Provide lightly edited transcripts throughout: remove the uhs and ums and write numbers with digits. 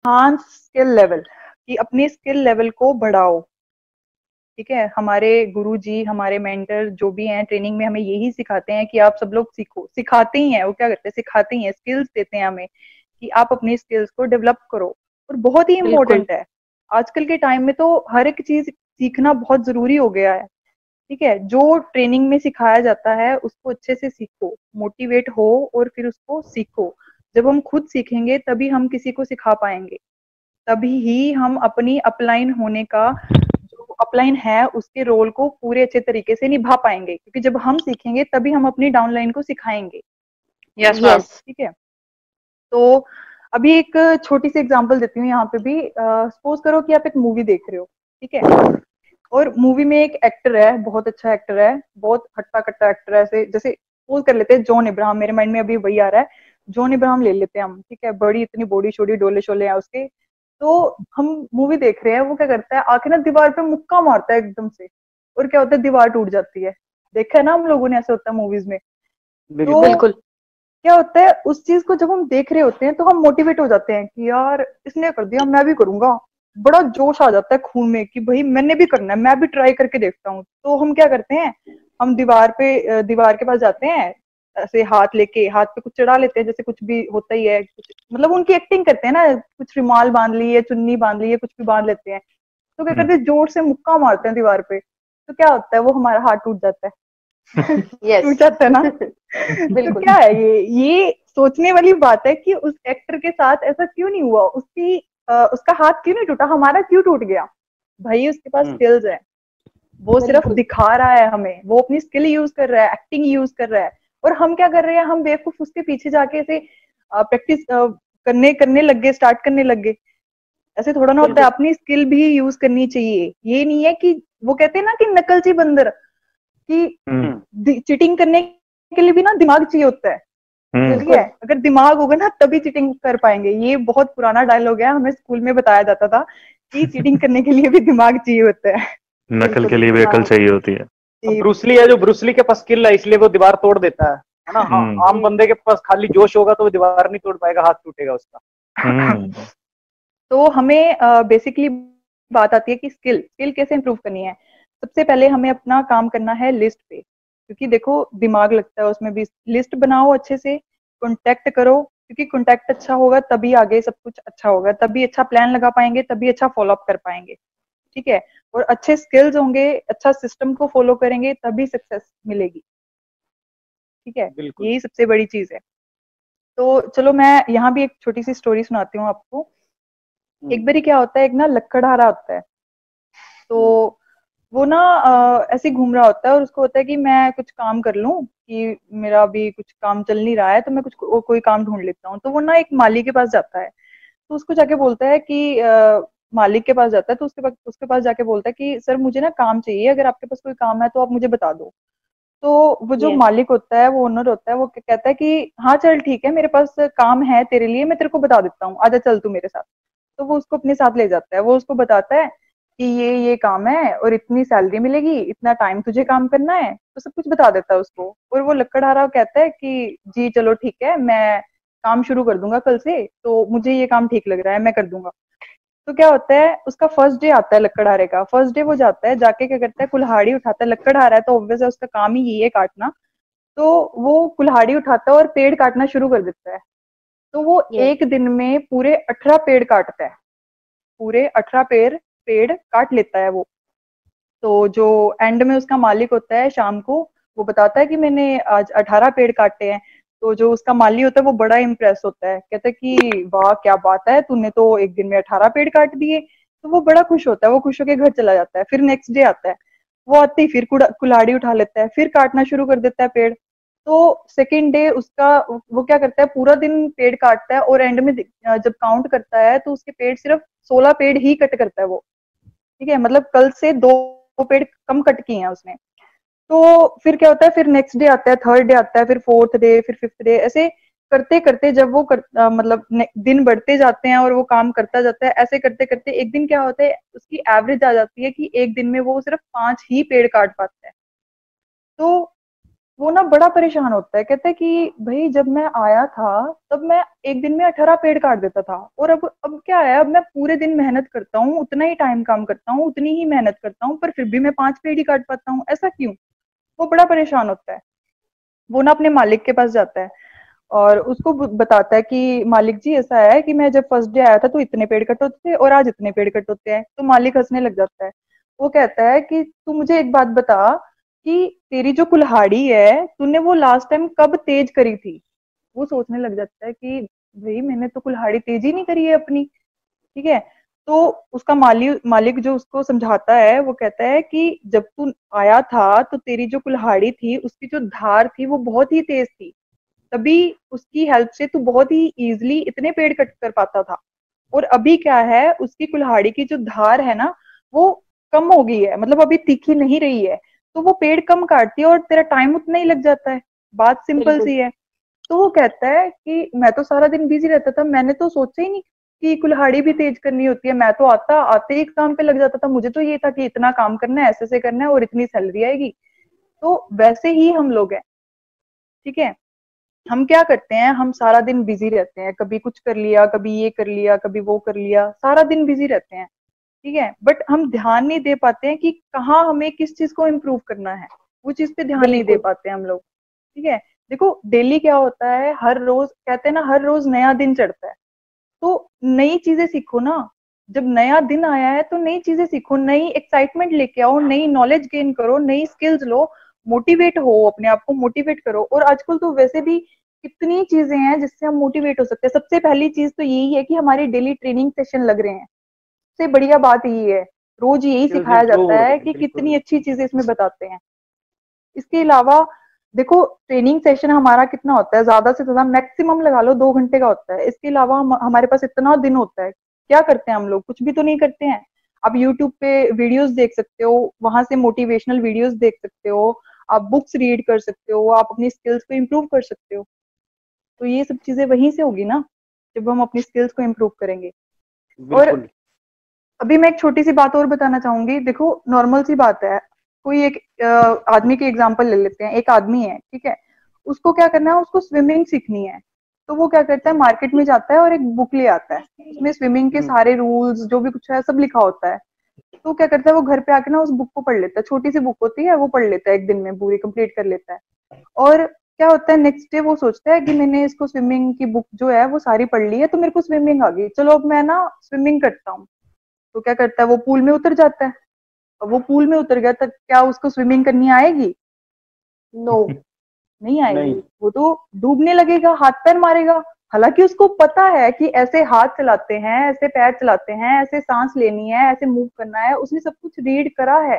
Enhance skill level, कि अपनी skill level को बढ़ाओ। ठीक है, हमारे गुरुजी, हमारे मेंटर जो भी हैं ट्रेनिंग में हमें यही सिखाते हैं कि आप सब लोग सीखो, सिखाते ही हैं, वो क्या करते हैं, सिखाते ही हैं, स्किल्स देते हैं हमें कि आप अपनी स्किल्स को डेवलप करो। और बहुत ही बिल्कुल। इंपॉर्टेंट है, आजकल के टाइम में तो हर एक चीज सीखना बहुत जरूरी हो गया है। ठीक है, जो ट्रेनिंग में सिखाया जाता है उसको अच्छे से सीखो, मोटिवेट हो और फिर उसको सीखो। जब हम खुद सीखेंगे तभी हम किसी को सिखा पाएंगे, तभी ही हम अपनी अपलाइन होने का, जो अपलाइन है उसके रोल को पूरे अच्छे तरीके से निभा पाएंगे, क्योंकि जब हम सीखेंगे तभी हम अपनी डाउनलाइन को सिखाएंगे। Yes ma'am. यस, ठीक है। तो अभी एक छोटी सी एग्जांपल देती हूँ यहाँ पे भी। सपोज करो कि आप एक मूवी देख रहे हो, ठीक है, और मूवी में एक एक्टर है, बहुत अच्छा एक्टर है, बहुत हट्टा कट्टा एक्टर है, ऐसे जैसे सपोज कर लेते हैं जॉन इब्राहम, मेरे माइंड में अभी वही आ रहा है, जॉन इब्राहम ले लेते हैं हम। ठीक है, बड़ी इतनी बॉडी शोडी डोले शोले हैं उसके। तो हम मूवी देख रहे हैं, वो क्या करता है, आके ना दीवार पे मुक्का मारता है एकदम से, और क्या होता है, दीवार टूट जाती है। देखा है ना हम लोगों ने, ऐसे होता है मूवीज में। तो बिल्कुल। बिल्कुल। क्या होता है, उस चीज को जब हम देख रहे होते हैं तो हम मोटिवेट हो जाते हैं कि यार इसने कर दिया, मैं भी करूंगा। बड़ा जोश आ जाता है खून में कि भाई मैंने भी करना है, मैं भी ट्राई करके देखता हूँ। तो हम क्या करते हैं, हम दीवार पे दीवार के पास जाते हैं, ऐसे हाथ लेके हाथ पे कुछ चढ़ा लेते हैं, जैसे कुछ भी होता ही है, कुछ मतलब उनकी एक्टिंग करते हैं ना, कुछ रुमाल बांध ली है, चुन्नी बांध ली है, कुछ भी बांध लेते हैं। तो क्या करते हैं, जोर से मुक्का मारते हैं दीवार पे। तो क्या होता है, वो हमारा हाथ टूट जाता है। यस। टूट जाता है ना। तो बिल्कुल। क्या है, ये सोचने वाली बात है कि उस एक्टर के साथ ऐसा क्यों नहीं हुआ, उसकी उसका हाथ क्यों नहीं टूटा, हमारा क्यों टूट गया। भाई उसके पास स्किल्स है, वो सिर्फ बिल्कुल। दिखा रहा है हमें, वो अपनी स्किल यूज कर रहा है, एक्टिंग यूज कर रहा है। और हम क्या कर रहे हैं, हम बेवकूफ उसके पीछे जाके ऐसे प्रैक्टिस करने करने लग गए, स्टार्ट करने लग गए। ऐसे थोड़ा ना होता है, बिल्कुल। अपनी स्किल भी यूज करनी चाहिए। ये नहीं है कि वो कहते हैं ना कि नकलची बंदर, हम्म। कि चीटिंग करने के लिए भी ना दिमाग चाहिए होता है। ठीक है, बिल्कुल। अगर दिमाग होगा ना तभी चीटिंग कर पाएंगे। ये बहुत पुराना डायलॉग है, हमें स्कूल में बताया जाता था कि चीटिंग करने के लिए भी दिमाग चाहिए होता है। नकल बिल्कुल। के लिए भी अकल हाँ चाहिए होती है। अब जी। ब्रूसली है, जो ब्रूसली के पास स्किल है इसलिए वो दीवार तोड़ देता है ना। हाँ, हम्म। आम जी। बंदे के पास खाली जोश होगा तो वो दीवार नहीं तोड़ पाएगा, हाथ टूटेगा उसका। हम्म। तो हमें बेसिकली बात आती है कि स्किल स्किल कैसे इंप्रूव करनी है। सबसे पहले हमें अपना काम करना है लिस्ट पे, क्योंकि देखो दिमाग लगता है उसमें भी। लिस्ट बनाओ अच्छे से, कॉन्टेक्ट करो, क्योंकि कॉन्टेक्ट अच्छा होगा तभी आगे सब कुछ अच्छा होगा, तभी अच्छा प्लान लगा पाएंगे, तभी अच्छा फॉलो अप कर पाएंगे। ठीक है, और अच्छे स्किल्स होंगे, अच्छा सिस्टम को फॉलो करेंगे, तभी सक्सेस मिलेगी। ठीक है, बिल्कुल। यही सबसे बड़ी चीज है। तो चलो मैं यहाँ भी एक छोटी सी स्टोरी सुनाती हूँ आपको। एक बारी क्या होता है, एक ना लकड़हारा होता है। हम्म। तो वो ना ऐसे ही घूम रहा होता है, और उसको होता है कि मैं कुछ काम कर लूं, कि मेरा अभी कुछ काम चल नहीं रहा है, तो मैं कुछ कोई काम ढूंढ लेता हूँ। तो वो ना एक माली के पास जाता है। तो उसको जाके बोलता है कि मालिक के पास जाता है, तो उसके पास जाके बोलता है कि सर मुझे ना काम चाहिए, अगर आपके पास कोई काम है तो आप मुझे बता दो। तो वो जो यस। मालिक होता है, वो ओनर होता है, वो कहता है कि हाँ चल ठीक है, मेरे पास काम है तेरे लिए, मैं तेरे को बता देता हूँ, आजा चल तू मेरे साथ। तो वो उसको अपने साथ ले जाता है, वो उसको बताता है कि ये काम है और इतनी सैलरी मिलेगी, इतना टाइम तुझे काम करना है, तो सब कुछ बता देता है उसको। और वो लकड़हारा कहता है कि जी चलो ठीक है, मैं काम शुरू कर दूंगा कल से, तो मुझे ये काम ठीक लग रहा है, मैं कर दूंगा। तो क्या होता है, उसका फर्स्ट डे आता है लकड़हारे का। फर्स्ट डे वो जाता है, जाके क्या करता है, कुल्हाड़ी उठाता है, लकड़हारा है तो ऑब्वियस है उसका काम ही ये है काटना। तो वो कुल्हाड़ी उठाता है और पेड़ काटना शुरू कर देता है। तो वो यस। एक दिन में पूरे 18 पेड़ काटता है, पूरे 18 पेड़ पेड़ काट लेता है वो। तो जो एंड में उसका मालिक होता है शाम को, वो बताता है कि मैंने आज 18 पेड़ काटे हैं। तो जो उसका माली होता है वो बड़ा इम्प्रेस होता है, कहता है कि वाह क्या बात है, तूने तो एक दिन में 18 पेड़ काट दिए। तो वो बड़ा खुश होता है, वो खुश होकर घर चला जाता है। फिर नेक्स्ट डे आता है, वो आते ही फिर कुल्हाड़ी उठा लेता है, फिर काटना शुरू कर देता है पेड़। तो सेकेंड डे उसका, वो क्या करता है, पूरा दिन पेड़ काटता है, और एंड में जब काउंट करता है तो उसके पेड़ सिर्फ 16 पेड़ ही कट करता है वो। ठीक है, मतलब कल से 2 पेड़ कम कट किए हैं उसने। तो फिर क्या होता है, फिर नेक्स्ट डे आता है, थर्ड डे आता है, फिर फोर्थ डे, फिर फिफ्थ डे, ऐसे करते करते जब वो मतलब दिन बढ़ते जाते हैं और वो काम करता जाता है, ऐसे करते करते एक दिन क्या होता है, उसकी एवरेज आ जाती है कि एक दिन में वो सिर्फ 5 ही पेड़ काट पाता है। तो वो ना बड़ा परेशान होता है, कहता है कि भाई जब मैं आया था तब मैं एक दिन में 18 पेड़ काट देता था, और अब क्या है, अब मैं पूरे दिन मेहनत करता हूँ, उतना ही टाइम काम करता हूँ, उतनी ही मेहनत करता हूँ, पर फिर भी मैं 5 पेड़ ही काट पाता हूँ, ऐसा क्यों? वो बड़ा परेशान होता है। वो ना अपने मालिक के पास जाता है और उसको बताता है कि मालिक जी ऐसा है कि मैं जब फर्स्ट डे आया था तो इतने पेड़ कट होते थे और आज इतने पेड़ कट होते हैं। तो मालिक हंसने लग जाता है। वो कहता है कि तू मुझे एक बात बता कि तेरी जो कुल्हाड़ी है तूने वो लास्ट टाइम कब तेज करी थी? वो सोचने लग जाता है कि भाई मैंने तो कुल्हाड़ी तेज ही नहीं करी है अपनी। ठीक है। तो उसका मालिक जो उसको समझाता है वो कहता है कि जब तू आया था तो तेरी जो कुल्हाड़ी थी उसकी जो धार थी वो बहुत ही तेज थी, तभी उसकी हेल्प से तू बहुत ही इजीली इतने पेड़ कट कर पाता था। और अभी क्या है, उसकी कुल्हाड़ी की जो धार है ना वो कम हो गई है, मतलब अभी तीखी नहीं रही है, तो वो पेड़ कम काटती है और तेरा टाइम उतना ही लग जाता है। बात सिंपल बिल्कुल। सी है। तो वो कहता है कि मैं तो सारा दिन बिजी रहता था, मैंने तो सोचा ही नहीं कि कुल्हाड़ी भी तेज करनी होती है, मैं तो आते ही काम पे लग जाता था, मुझे तो ये था कि इतना काम करना है, ऐसे से करना है और इतनी सैलरी आएगी। तो वैसे ही हम लोग हैं। ठीक है। हम क्या करते हैं, हम सारा दिन बिजी रहते हैं, कभी कुछ कर लिया, कभी ये कर लिया, कभी वो कर लिया, सारा दिन बिजी रहते हैं। ठीक है। बट हम ध्यान नहीं दे पाते हैं कि कहाँ हमें किस चीज को इम्प्रूव करना है, वो चीज पे ध्यान नहीं दे बिल्कुल। पाते हैं हम लोग। ठीक है। देखो डेली क्या होता है, हर रोज कहते हैं ना, हर रोज नया दिन चढ़ता है। तो नई चीजें सीखो ना। जब नया दिन आया है तो नई चीजें सीखो, नई एक्साइटमेंट लेके आओ, नई नॉलेज गेन करो, नई स्किल्स लो, मोटिवेट हो, अपने आप को मोटिवेट करो। और आजकल तो वैसे भी कितनी चीजें हैं जिससे हम मोटिवेट हो सकते हैं। सबसे पहली चीज तो यही है कि हमारी डेली ट्रेनिंग सेशन लग रहे हैं। सबसे बढ़िया बात यही है, रोज यही स्किल्स सिखाया इंप्रूव जाता हो रही है है, कि बिल्कुल। कितनी अच्छी चीजें इसमें बताते हैं। इसके अलावा देखो, ट्रेनिंग सेशन हमारा कितना होता है, ज्यादा से ज्यादा मैक्सिमम लगा लो 2 घंटे का होता है। इसके अलावा हमारे पास इतना दिन होता है, क्या करते हैं हम लोग? कुछ भी तो नहीं करते हैं। आप यूट्यूब पे वीडियोस देख सकते हो, वहां से मोटिवेशनल वीडियोस देख सकते हो, आप बुक्स रीड कर सकते हो, आप अपनी स्किल्स को इम्प्रूव कर सकते हो। तो ये सब चीजें वहीं से होगी ना, जब हम अपनी स्किल्स को इम्प्रूव करेंगे। और बिल्कुल। अभी मैं एक छोटी सी बात और बताना चाहूंगी। देखो नॉर्मल सी बात है, कोई एक आदमी की एग्जांपल ले लेते हैं। एक आदमी है, ठीक है, उसको क्या करना है, उसको स्विमिंग सीखनी है। तो वो क्या करता है, मार्केट में जाता है और एक बुक ले आता है, उसमें स्विमिंग के हम्म। सारे रूल्स जो भी कुछ है सब लिखा होता है। तो क्या करता है, वो घर पे आके ना उस बुक को पढ़ लेता है, छोटी सी बुक होती है, वो पढ़ लेता है एक दिन में, पूरी कंप्लीट कर लेता है। और क्या होता है, नेक्स्ट डे वो सोचता है कि मैंने इसको स्विमिंग की बुक जो है वो सारी पढ़ ली है, तो मेरे को स्विमिंग आ गई, चलो अब मैं ना स्विमिंग करता हूँ। तो क्या करता है, वो पूल में उतर जाता है। अब वो पूल में उतर गया तो क्या उसको स्विमिंग करनी आएगी? नो। नहीं नहीं। आएगी। वो तो डूबने लगेगा, हाथ पैर मारेगा। हालांकि उसको पता है कि ऐसे हाथ चलाते हैं, ऐसे पैर चलाते हैं, ऐसे सांस लेनी है, ऐसे मूव करना है, उसने सब कुछ रीड करा है,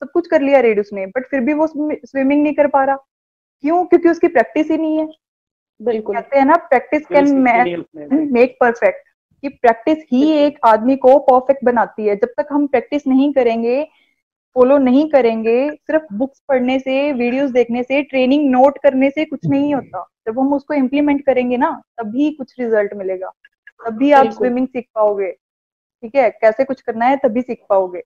सब कुछ कर लिया रीड उसने, बट फिर भी वो स्विमिंग नहीं कर पा रहा। क्यों? क्योंकि उसकी प्रैक्टिस ही नहीं है। बिल्कुल। कहते हैं ना, प्रैक्टिस स्किल कैन सीखी नहीं उसने। Make perfect. कि प्रैक्टिस ही बिल्कुल। एक आदमी को परफेक्ट बनाती है। जब तक हम प्रैक्टिस नहीं करेंगे, फॉलो नहीं करेंगे, सिर्फ बुक्स पढ़ने से, वीडियोस देखने से, ट्रेनिंग नोट करने से कुछ नहीं होता। जब हम उसको इम्प्लीमेंट करेंगे ना, तभी कुछ रिजल्ट मिलेगा, तभी आप बिल्कुल। स्विमिंग सीख पाओगे। ठीक है, कैसे कुछ करना है तभी सीख पाओगे।